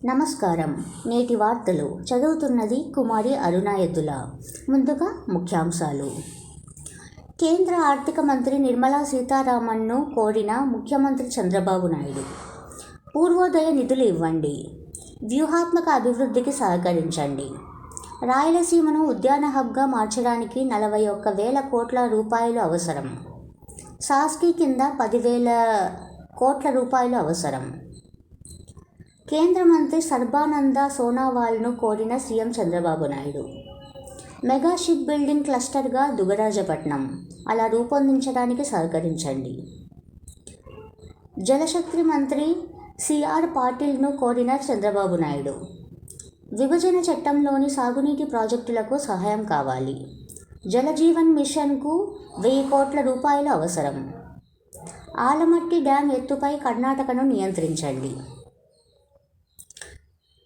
నమస్కారం. నేటి వార్తలు చదువుతున్నది కుమారి అరుణాయతుల. ముందుగా ముఖ్యాంశాలు. కేంద్ర ఆర్థిక మంత్రి నిర్మలా సీతారామన్ను కోరిన ముఖ్యమంత్రి చంద్రబాబు నాయుడు. పూర్వోదయ నిధులు ఇవ్వండి, వ్యూహాత్మక అభివృద్ధికి సహకరించండి. రాయలసీమను ఉద్యాన హబ్గా మార్చడానికి 41,000 కోట్ల రూపాయలు అవసరం. సాస్కీ కింద 10,000 కోట్ల రూపాయలు అవసరం. కేంద్ర మంత్రి సర్బానంద సోనోవాల్ను కోరిన CM Chandrababu Naidu. Mega ship building క్లస్టర్గా దుగరాజపట్నం అలా రూపొందించడానికి సహకరించండి. జలశక్తి మంత్రి సిఆర్ పాటిల్ను కోరిన చంద్రబాబు నాయుడు. విభజన చట్టంలోని సాగునీటి ప్రాజెక్టులకు సహాయం కావాలి. జలజీవన్ మిషన్కు 1,000 కోట్ల రూపాయలు అవసరం. ఆలమట్టి డ్యాం ఎత్తుపై కర్ణాటకను నియంత్రించండి.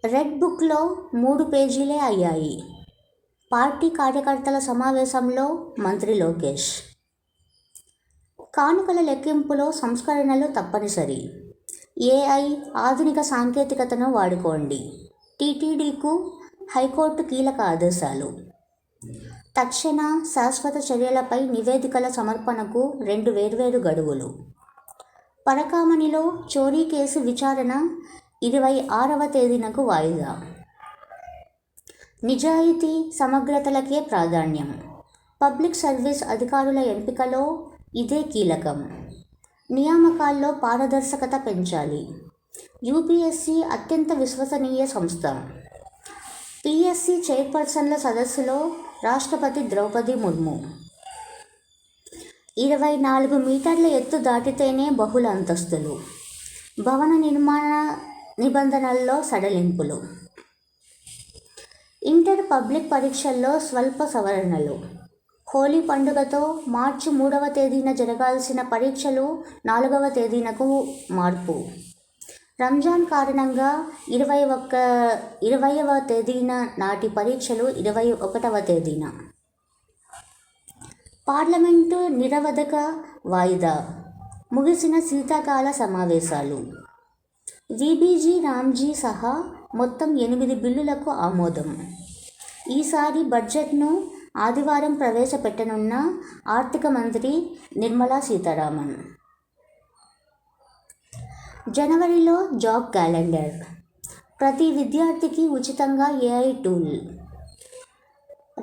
రెడ్ బుక్లో 3 పేజీలే అయ్యాయి. పార్టీ కార్యకర్తల సమావేశంలో మంత్రి లోకేష్. కానుకల లెక్కింపులో సంస్కరణలు తప్పనిసరి. ఏఐ ఆధునిక సాంకేతికతను వాడుకోండి. టీటీడీకు హైకోర్టు కీలక ఆదేశాలు. తక్షణ శాశ్వత చర్యలపై నివేదికల సమర్పణకు 2 వేర్వేరు గడువులు. పరకామణిలో చోరీ కేసు విచారణ 26వ తేదీనకు వాయిదా. నిజాయితీ సమగ్రతలకే ప్రాధాన్యం. పబ్లిక్ సర్వీస్ అధికారుల ఎంపికలో ఇదే కీలకం. నియామకాల్లో పారదర్శకత పెంచాలి. యూపీఎస్సీ అత్యంత విశ్వసనీయ సంస్థ. పీఎస్సీ చైర్పర్సన్ల సదస్సులో రాష్ట్రపతి ద్రౌపది ముర్ము. 24 మీటర్ల ఎత్తు దాటితేనే బహుళ అంతస్తులు. భవన నిర్మాణ నిబంధనల్లో సడలింపులు. ఇంటర్ పబ్లిక్ పరీక్షల్లో స్వల్ప సవరణలు. హోలీ పండుగతో మార్చి 3వ తేదీన జరగాల్సిన పరీక్షలు 4వ తేదీనకు మార్పు. రంజాన్ కారణంగా 20వ తేదీన నాటి పరీక్షలు 21వ తేదీన. పార్లమెంటు నిరవధిక వాయిదా. ముగిసిన శీతాకాల సమావేశాలు. వీబీజీ రామ్జీ సహా మొత్తం 8 బిల్లులకు ఆమోదం. ఈసారి బడ్జెట్ను ఆదివారం ప్రవేశపెట్టనున్న ఆర్థిక మంత్రి నిర్మలా సీతారామన్. జనవరిలో జాబ్ క్యాలెండర్. ప్రతి విద్యార్థికి ఉచితంగా ఏఐ టూల్.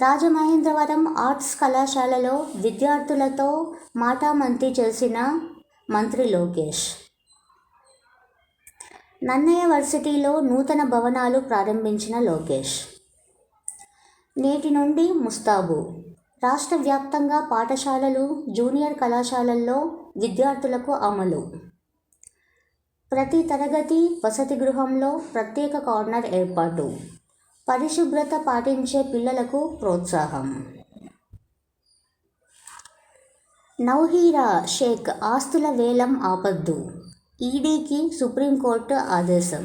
రాజమహేంద్రవరం ఆర్ట్స్ కళాశాలలో విద్యార్థులతో మాటామంతి చేసిన మంత్రి లోకేష్. నన్నయ్య వర్సిటీలో నూతన భవనాలు ప్రారంభించిన లోకేష్. నేటి నుండి ముస్తాబు. రాష్ట్ర వ్యాప్తంగా పాఠశాలలు, జూనియర్ కళాశాలల్లో విద్యార్థులకు అమలు. ప్రతి తరగతి వసతి గృహంలో ప్రత్యేక కార్నర్ ఏర్పాటు. పరిశుభ్రత పాటించే పిల్లలకు ప్రోత్సాహం. నౌహీరా షేక్ ఆస్తుల వేలం ఆపొద్దు, ఈడీకి సుప్రీంకోర్టు ఆదేశం.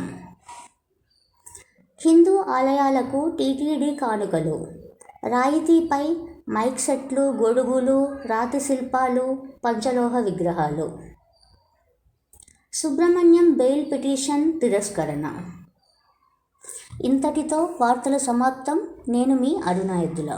హిందూ ఆలయాలకు టీటీడీ కానుకలు. రాయితీపై మైక్ సెట్లు, గొడుగులు, రాతి శిల్పాలు, పంచలోహ విగ్రహాలు. సుబ్రహ్మణ్యం బెయిల్ పిటిషన్ తిరస్కరణ. ఇంతటితో వార్తలు సమాప్తం. నేను మీ అరుణాయతుల.